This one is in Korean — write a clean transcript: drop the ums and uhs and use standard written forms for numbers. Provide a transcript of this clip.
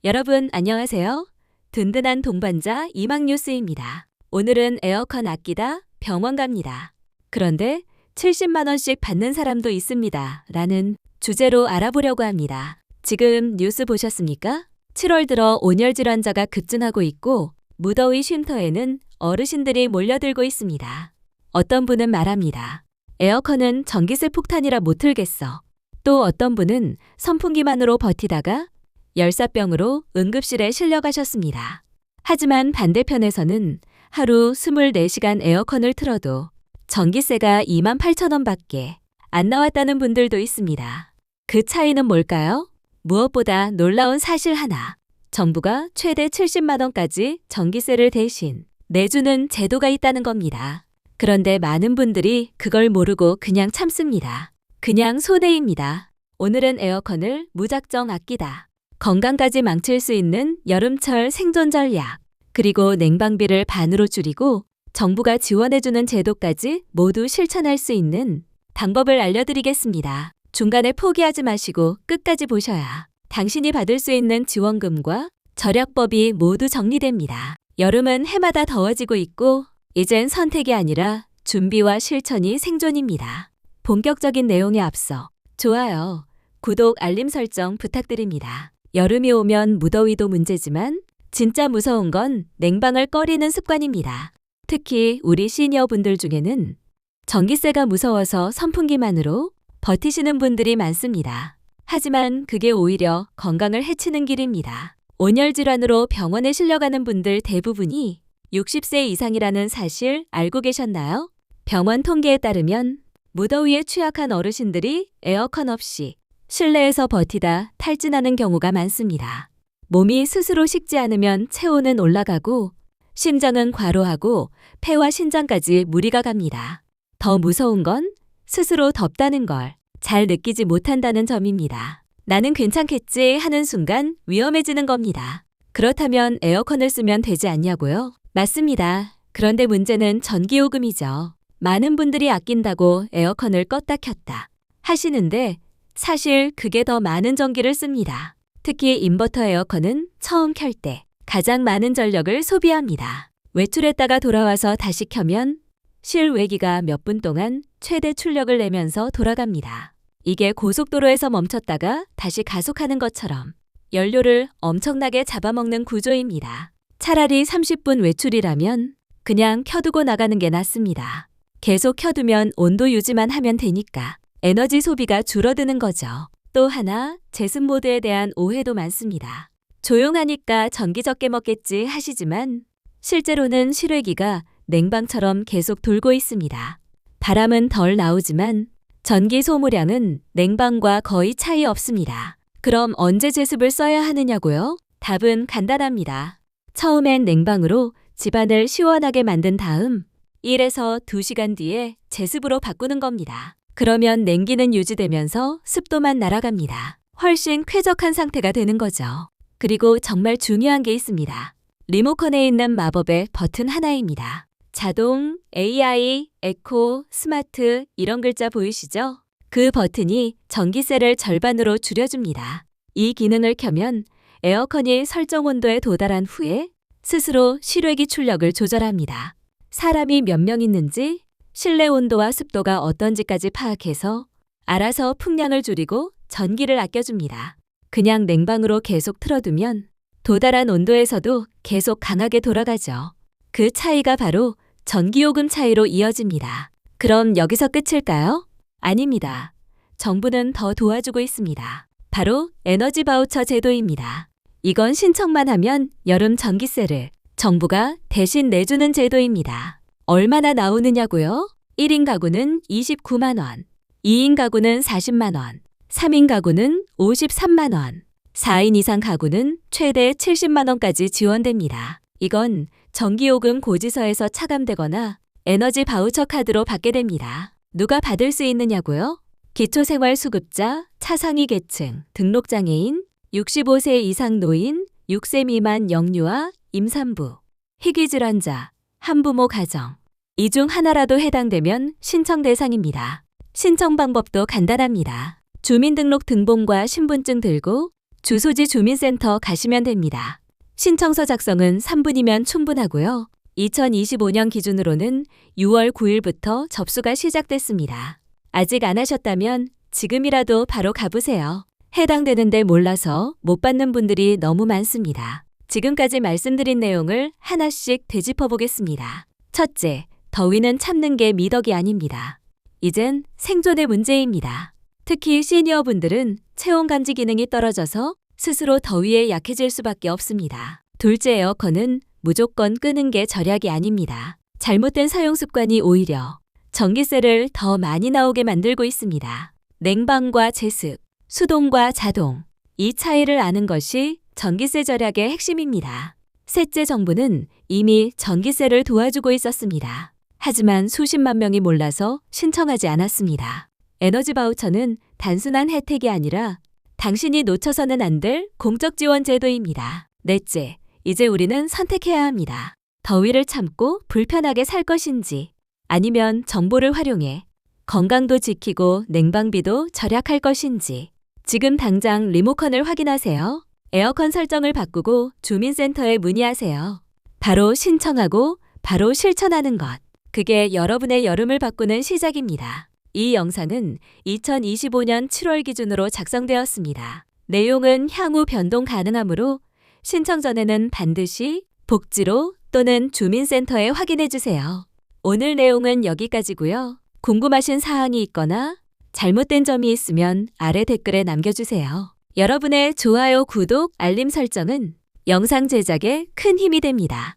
여러분 안녕하세요. 든든한 동반자 이막뉴스입니다. 오늘은 에어컨 아끼다 병원 갑니다. 그런데 70만 원씩 받는 사람도 있습니다. 라는 주제로 알아보려고 합니다. 지금 뉴스 보셨습니까? 7월 들어 온열 질환자가 급증하고 있고 무더위 쉼터에는 어르신들이 몰려들고 있습니다. 어떤 분은 말합니다. 에어컨은 전기세 폭탄이라 못 틀겠어. 또 어떤 분은 선풍기만으로 버티다가 열사병으로 응급실에 실려가셨습니다. 하지만 반대편에서는 하루 24시간 에어컨을 틀어도 전기세가 28,000원밖에 안 나왔다는 분들도 있습니다. 그 차이는 뭘까요? 무엇보다 놀라운 사실 하나. 정부가 최대 70만 원까지 전기세를 대신 내주는 제도가 있다는 겁니다. 그런데 많은 분들이 그걸 모르고 그냥 참습니다. 그냥 손해입니다. 오늘은 에어컨을 무작정 아끼다. 건강까지 망칠 수 있는 여름철 생존 전략, 그리고 냉방비를 반으로 줄이고 정부가 지원해주는 제도까지 모두 실천할 수 있는 방법을 알려드리겠습니다. 중간에 포기하지 마시고 끝까지 보셔야 당신이 받을 수 있는 지원금과 절약법이 모두 정리됩니다. 여름은 해마다 더워지고 있고 이젠 선택이 아니라 준비와 실천이 생존입니다. 본격적인 내용에 앞서 좋아요, 구독, 알림 설정 부탁드립니다. 여름이 오면 무더위도 문제지만 진짜 무서운 건 냉방을 꺼리는 습관입니다. 특히 우리 시니어분들 중에는 전기세가 무서워서 선풍기만으로 버티시는 분들이 많습니다. 하지만 그게 오히려 건강을 해치는 길입니다. 온열 질환으로 병원에 실려가는 분들 대부분이 60세 이상이라는 사실 알고 계셨나요? 병원 통계에 따르면 무더위에 취약한 어르신들이 에어컨 없이 실내에서 버티다 탈진하는 경우가 많습니다. 몸이 스스로 식지 않으면 체온은 올라가고 심장은 과로하고 폐와 신장까지 무리가 갑니다. 더 무서운 건 스스로 덥다는 걸 잘 느끼지 못한다는 점입니다. 나는 괜찮겠지 하는 순간 위험해지는 겁니다. 그렇다면 에어컨을 쓰면 되지 않냐고요? 맞습니다. 그런데 문제는 전기요금이죠. 많은 분들이 아낀다고 에어컨을 껐다 켰다 하시는데 사실 그게 더 많은 전기를 씁니다. 특히 인버터 에어컨은 처음 켤 때 가장 많은 전력을 소비합니다. 외출했다가 돌아와서 다시 켜면 실외기가 몇 분 동안 최대 출력을 내면서 돌아갑니다. 이게 고속도로에서 멈췄다가 다시 가속하는 것처럼 연료를 엄청나게 잡아먹는 구조입니다. 차라리 30분 외출이라면 그냥 켜두고 나가는 게 낫습니다. 계속 켜두면 온도 유지만 하면 되니까 에너지 소비가 줄어드는 거죠. 또 하나, 제습 모드에 대한 오해도 많습니다. 조용하니까 전기 적게 먹겠지 하시지만 실제로는 실외기가 냉방처럼 계속 돌고 있습니다. 바람은 덜 나오지만 전기 소모량은 냉방과 거의 차이 없습니다. 그럼 언제 제습을 써야 하느냐고요? 답은 간단합니다. 처음엔 냉방으로 집안을 시원하게 만든 다음 1에서 2시간 뒤에 제습으로 바꾸는 겁니다. 그러면 냉기는 유지되면서 습도만 날아갑니다. 훨씬 쾌적한 상태가 되는 거죠. 그리고 정말 중요한 게 있습니다. 리모컨에 있는 마법의 버튼 하나입니다. 자동, AI, 에코, 스마트 이런 글자 보이시죠? 그 버튼이 전기세를 절반으로 줄여줍니다. 이 기능을 켜면 에어컨이 설정 온도에 도달한 후에 스스로 실외기 출력을 조절합니다. 사람이 몇 명 있는지 실내 온도와 습도가 어떤지까지 파악해서 알아서 풍량을 줄이고 전기를 아껴줍니다. 그냥 냉방으로 계속 틀어두면 도달한 온도에서도 계속 강하게 돌아가죠. 그 차이가 바로 전기요금 차이로 이어집니다. 그럼 여기서 끝일까요? 아닙니다. 정부는 더 도와주고 있습니다. 바로 에너지 바우처 제도입니다. 이건 신청만 하면 여름 전기세를 정부가 대신 내주는 제도입니다. 얼마나 나오느냐고요? 1인 가구는 29만 원, 2인 가구는 40만 원, 3인 가구는 53만 원, 4인 이상 가구는 최대 70만 원까지 지원됩니다. 이건 전기요금 고지서에서 차감되거나 에너지 바우처 카드로 받게 됩니다. 누가 받을 수 있느냐고요? 기초생활수급자, 차상위 계층, 등록장애인, 65세 이상 노인, 6세 미만 영유아, 임산부, 희귀질환자, 한부모 가정. 이 중 하나라도 해당되면 신청 대상입니다. 신청 방법도 간단합니다. 주민등록 등본과 신분증 들고 주소지 주민센터 가시면 됩니다. 신청서 작성은 3분이면 충분하고요. 2025년 기준으로는 6월 9일부터 접수가 시작됐습니다. 아직 안 하셨다면 지금이라도 바로 가보세요. 해당되는데 몰라서 못 받는 분들이 너무 많습니다. 지금까지 말씀드린 내용을 하나씩 되짚어 보겠습니다. 첫째, 더위는 참는 게 미덕이 아닙니다. 이젠 생존의 문제입니다. 특히 시니어분들은 체온 감지 기능이 떨어져서 스스로 더위에 약해질 수밖에 없습니다. 둘째, 에어컨은 무조건 끄는 게 절약이 아닙니다. 잘못된 사용 습관이 오히려 전기세를 더 많이 나오게 만들고 있습니다. 냉방과 제습, 수동과 자동, 이 차이를 아는 것이 전기세 절약의 핵심입니다. 셋째, 정부는 이미 전기세를 도와주고 있었습니다. 하지만 수십만 명이 몰라서 신청하지 않았습니다. 에너지 바우처는 단순한 혜택이 아니라 당신이 놓쳐서는 안 될 공적 지원 제도입니다. 넷째, 이제 우리는 선택해야 합니다. 더위를 참고 불편하게 살 것인지 아니면 정보를 활용해 건강도 지키고 냉방비도 절약할 것인지 지금 당장 리모컨을 확인하세요. 에어컨 설정을 바꾸고 주민센터에 문의하세요. 바로 신청하고 바로 실천하는 것. 그게 여러분의 여름을 바꾸는 시작입니다. 이 영상은 2025년 7월 기준으로 작성되었습니다. 내용은 향후 변동 가능하므로 신청 전에는 반드시 복지로 또는 주민센터에 확인해 주세요. 오늘 내용은 여기까지고요. 궁금하신 사항이 있거나 잘못된 점이 있으면 아래 댓글에 남겨주세요. 여러분의 좋아요, 구독, 알림 설정은 영상 제작에 큰 힘이 됩니다.